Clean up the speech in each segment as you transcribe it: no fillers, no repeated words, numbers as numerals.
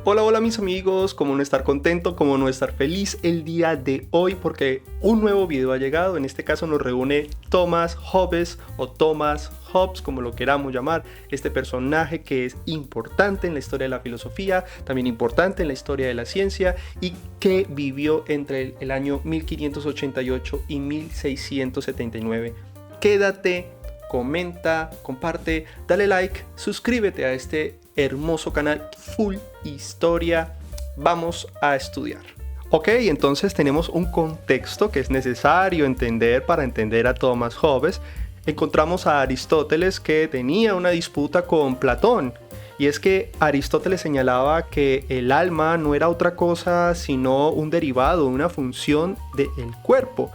Hola, hola mis amigos, cómo no estar contento, cómo no estar feliz el día de hoy porque un nuevo video ha llegado. En este caso nos reúne Thomas Hobbes o Thomas Hobbes, como lo queramos llamar, este personaje que es importante en la historia de la filosofía, también importante en la historia de la ciencia y que vivió entre el año 1588 y 1679. Quédate, comenta, comparte, dale like, suscríbete a este hermoso canal Full Historia. Vamos a estudiar. Ok, entonces tenemos un contexto que es necesario entender para entender a Thomas Hobbes. Encontramos a Aristóteles que tenía una disputa con Platón. Y es que Aristóteles señalaba que el alma no era otra cosa sino un derivado, una función del cuerpo.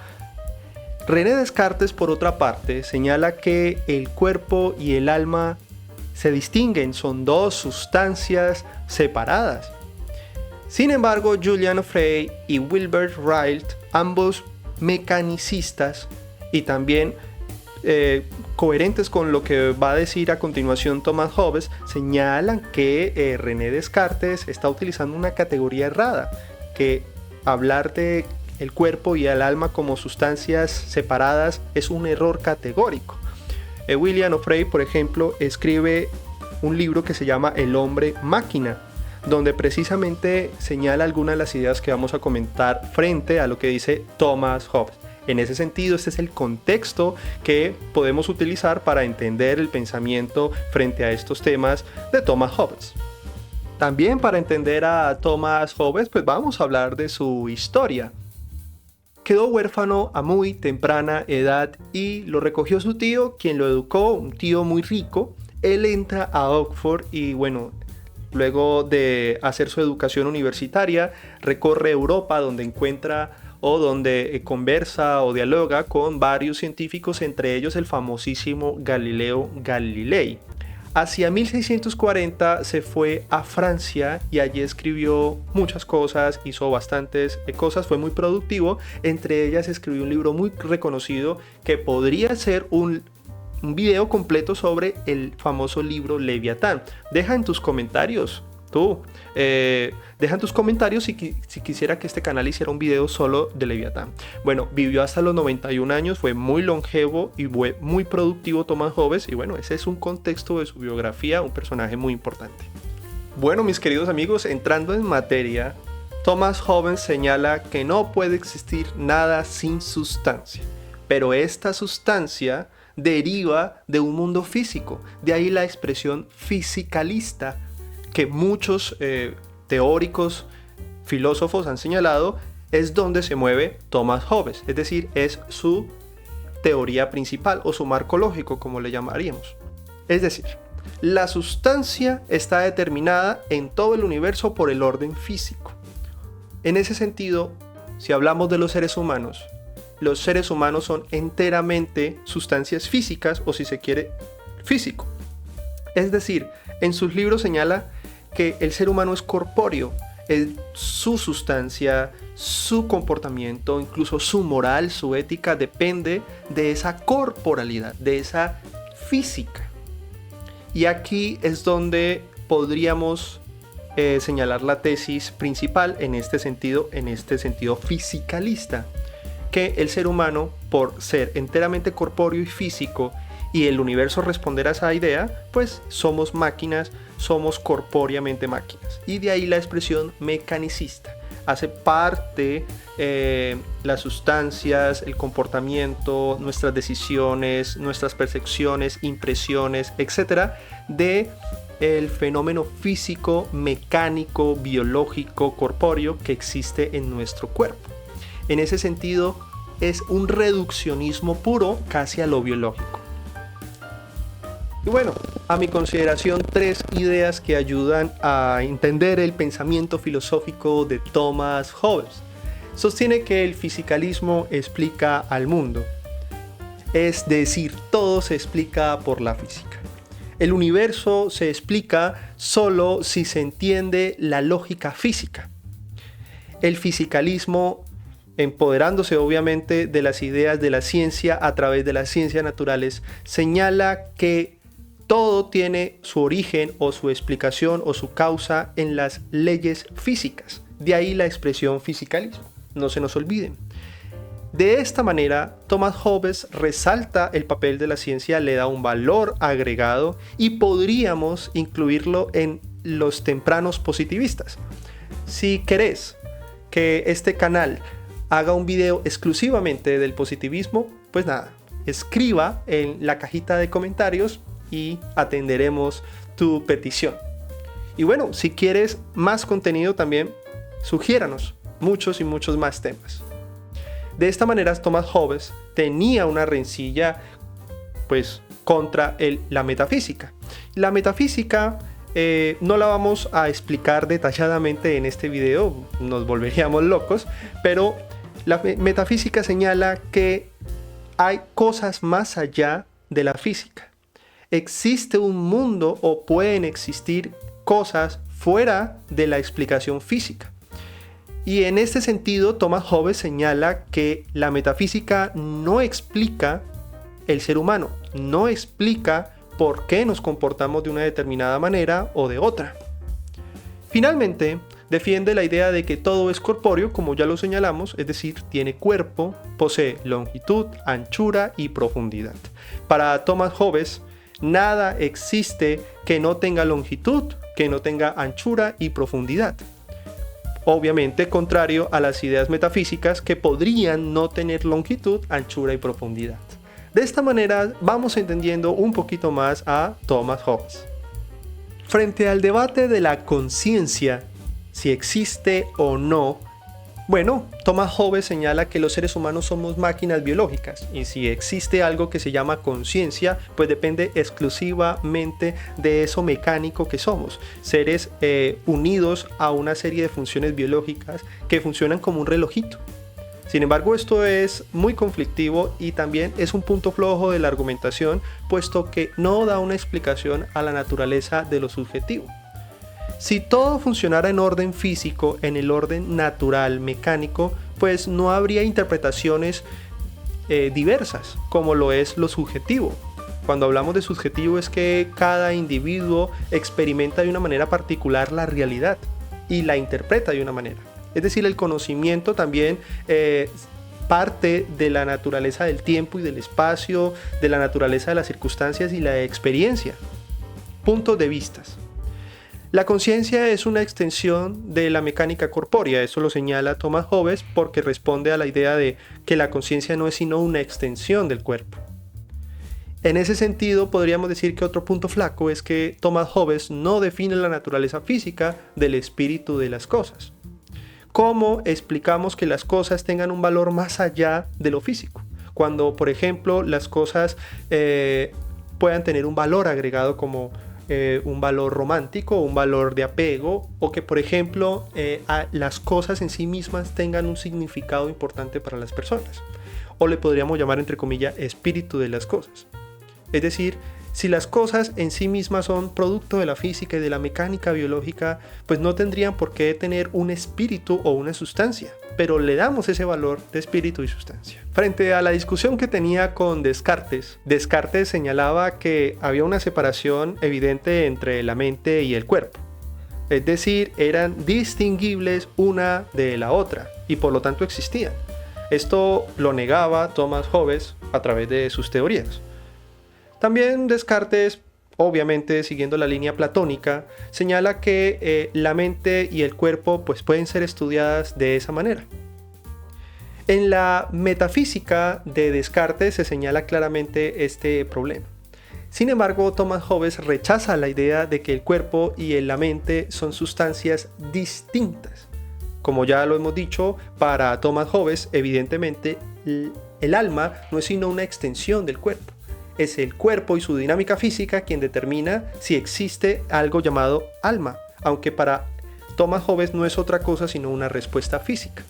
René Descartes, por otra parte, señala que el cuerpo y el alma se distinguen, son dos sustancias separadas. Sin embargo, Julian Frey y Wilbur Wright, ambos mecanicistas y también coherentes con lo que va a decir a continuación Thomas Hobbes, señalan que René Descartes está utilizando una categoría errada, que hablar de el cuerpo y el alma como sustancias separadas es un error categórico. William Frey, por ejemplo, escribe un libro que se llama El hombre máquina, donde precisamente señala algunas de las ideas que vamos a comentar frente a lo que dice Thomas Hobbes. En ese sentido, este es el contexto que podemos utilizar para entender el pensamiento frente a estos temas de Thomas Hobbes. También para entender a Thomas Hobbes, pues vamos a hablar de su historia. Quedó huérfano a muy temprana edad y lo recogió su tío, quien lo educó, un tío muy rico. Él entra a Oxford y bueno, luego de hacer su educación universitaria, recorre Europa donde encuentra o donde conversa o dialoga con varios científicos, entre ellos el famosísimo Galileo Galilei. Hacia 1640 se fue a Francia y allí escribió muchas cosas, hizo bastantes cosas, fue muy productivo. Entre ellas escribió un libro muy reconocido que podría ser un video completo sobre el famoso libro Leviatán. Deja en tus comentarios, deja en tus comentarios si quisiera que este canal hiciera un video solo de Leviatán. Bueno, vivió hasta los 91 años, fue muy longevo y fue muy productivo Thomas Hobbes. Y bueno, ese es un contexto de su biografía, un personaje muy importante. Bueno, mis queridos amigos, entrando en materia, Thomas Hobbes señala que no puede existir nada sin sustancia, pero esta sustancia deriva de un mundo físico, de ahí la expresión fisicalista que muchos teóricos, filósofos han señalado, es donde se mueve Thomas Hobbes, es decir, es su teoría principal o su marco lógico, como le llamaríamos. Es decir, la sustancia está determinada en todo el universo por el orden físico. En ese sentido, si hablamos de los seres humanos son enteramente sustancias físicas o, si se quiere, físico. Es decir, en sus libros señala que el ser humano es corpóreo, su sustancia, su comportamiento, incluso su moral, su ética depende de esa corporalidad, de esa física. Y aquí es donde podríamos señalar la tesis principal en este sentido fisicalista, que el ser humano, por ser enteramente corpóreo y físico, y el universo responder a esa idea, pues somos máquinas, somos corpóreamente máquinas. Y de ahí la expresión mecanicista. Hace parte las sustancias, el comportamiento, nuestras decisiones, nuestras percepciones, impresiones, etc. de el fenómeno físico, mecánico, biológico, corpóreo que existe en nuestro cuerpo. En ese sentido, es un reduccionismo puro casi a lo biológico. Y bueno, a mi consideración, 3 ideas que ayudan a entender el pensamiento filosófico de Thomas Hobbes. Sostiene que el fisicalismo explica al mundo. Es decir, todo se explica por la física. El universo se explica solo si se entiende la lógica física. El fisicalismo, empoderándose obviamente de las ideas de la ciencia a través de las ciencias naturales, señala que todo tiene su origen o su explicación o su causa en las leyes físicas. De ahí la expresión fisicalismo. No se nos olviden. De esta manera, Thomas Hobbes resalta el papel de la ciencia, le da un valor agregado y podríamos incluirlo en los tempranos positivistas. Si querés que este canal haga un video exclusivamente del positivismo, pues nada, escriba en la cajita de comentarios y atenderemos tu petición. Y bueno, si quieres más contenido también, sugiéranos muchos y muchos más temas. De esta manera, Thomas Hobbes tenía una rencilla pues, contra la metafísica. La metafísica no la vamos a explicar detalladamente en este video, nos volveríamos locos, pero la metafísica señala que hay cosas más allá de la física. Existe un mundo o pueden existir cosas fuera de la explicación física. Y en este sentido, Thomas Hobbes señala que la metafísica no explica el ser humano, no explica por qué nos comportamos de una determinada manera o de otra. Finalmente, defiende la idea de que todo es corpóreo, como ya lo señalamos, es decir, tiene cuerpo, posee longitud, anchura y profundidad. Para Thomas Hobbes, nada existe que no tenga longitud, que no tenga anchura y profundidad. Obviamente contrario a las ideas metafísicas que podrían no tener longitud, anchura y profundidad. De esta manera vamos entendiendo un poquito más a Thomas Hobbes. Frente al debate de la conciencia, si existe o no, bueno, Thomas Hobbes señala que los seres humanos somos máquinas biológicas y si existe algo que se llama conciencia, pues depende exclusivamente de eso mecánico que somos, seres unidos a una serie de funciones biológicas que funcionan como un relojito. Sin embargo, esto es muy conflictivo y también es un punto flojo de la argumentación, puesto que no da una explicación a la naturaleza de lo subjetivo. Si todo funcionara en orden físico, en el orden natural, mecánico, pues no habría interpretaciones diversas, como lo es lo subjetivo. Cuando hablamos de subjetivo es que cada individuo experimenta de una manera particular la realidad y la interpreta de una manera. Es decir, el conocimiento también parte de la naturaleza del tiempo y del espacio, de la naturaleza de las circunstancias y la experiencia. Puntos de vistas. La conciencia es una extensión de la mecánica corpórea, eso lo señala Thomas Hobbes porque responde a la idea de que la conciencia no es sino una extensión del cuerpo. En ese sentido, podríamos decir que otro punto flaco es que Thomas Hobbes no define la naturaleza física del espíritu de las cosas. ¿Cómo explicamos que las cosas tengan un valor más allá de lo físico? Cuando, por ejemplo, las cosas puedan tener un valor agregado como un valor romántico, un valor de apego, o que por ejemplo las cosas en sí mismas tengan un significado importante para las personas, o le podríamos llamar entre comillas espíritu de las cosas. Es decir, si las cosas en sí mismas son producto de la física y de la mecánica biológica, pues no tendrían por qué tener un espíritu o una sustancia, pero le damos ese valor de espíritu y sustancia. Frente a la discusión que tenía con Descartes, Descartes señalaba que había una separación evidente entre la mente y el cuerpo. Es decir, eran distinguibles una de la otra y por lo tanto existían. Esto lo negaba Thomas Hobbes a través de sus teorías. También Descartes, obviamente siguiendo la línea platónica, señala que la mente y el cuerpo pues, pueden ser estudiadas de esa manera. En la metafísica de Descartes se señala claramente este problema. Sin embargo, Thomas Hobbes rechaza la idea de que el cuerpo y la mente son sustancias distintas. Como ya lo hemos dicho, para Thomas Hobbes, evidentemente, el alma no es sino una extensión del cuerpo. Es el cuerpo y su dinámica física quien determina si existe algo llamado alma, aunque para Thomas Hobbes no es otra cosa sino una respuesta física.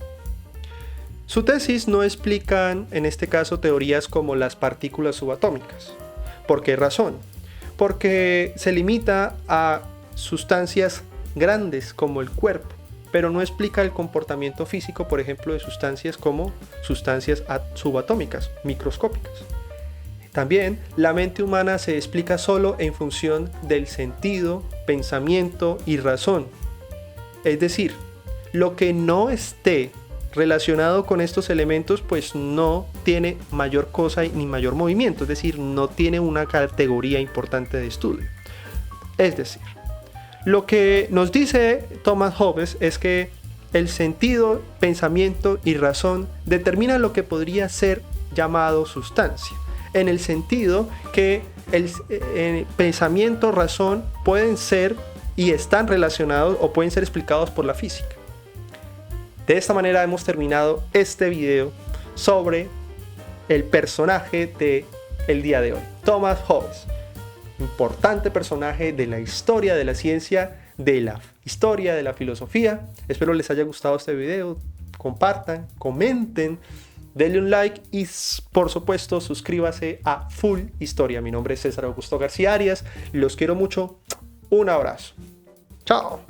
Su tesis no explican, en este caso, teorías como las partículas subatómicas. ¿Por qué razón? Porque se limita a sustancias grandes como el cuerpo, pero no explica el comportamiento físico, por ejemplo, de sustancias como sustancias subatómicas, microscópicas. También la mente humana se explica solo en función del sentido, pensamiento y razón. Es decir, lo que no esté relacionado con estos elementos pues no tiene mayor cosa ni mayor movimiento, es decir, no tiene una categoría importante de estudio. Es decir, lo que nos dice Thomas Hobbes es que el sentido, pensamiento y razón determinan lo que podría ser llamado sustancia, en el sentido que el pensamiento, razón pueden ser y están relacionados o pueden ser explicados por la física. De esta manera hemos terminado este video sobre el personaje del día de hoy, Thomas Hobbes, importante personaje de la historia de la ciencia, de la historia de la filosofía. Espero les haya gustado este video, compartan, comenten, denle un like y por supuesto suscríbase a Full Historia. Mi nombre es César Augusto García Arias, los quiero mucho, un abrazo, chao.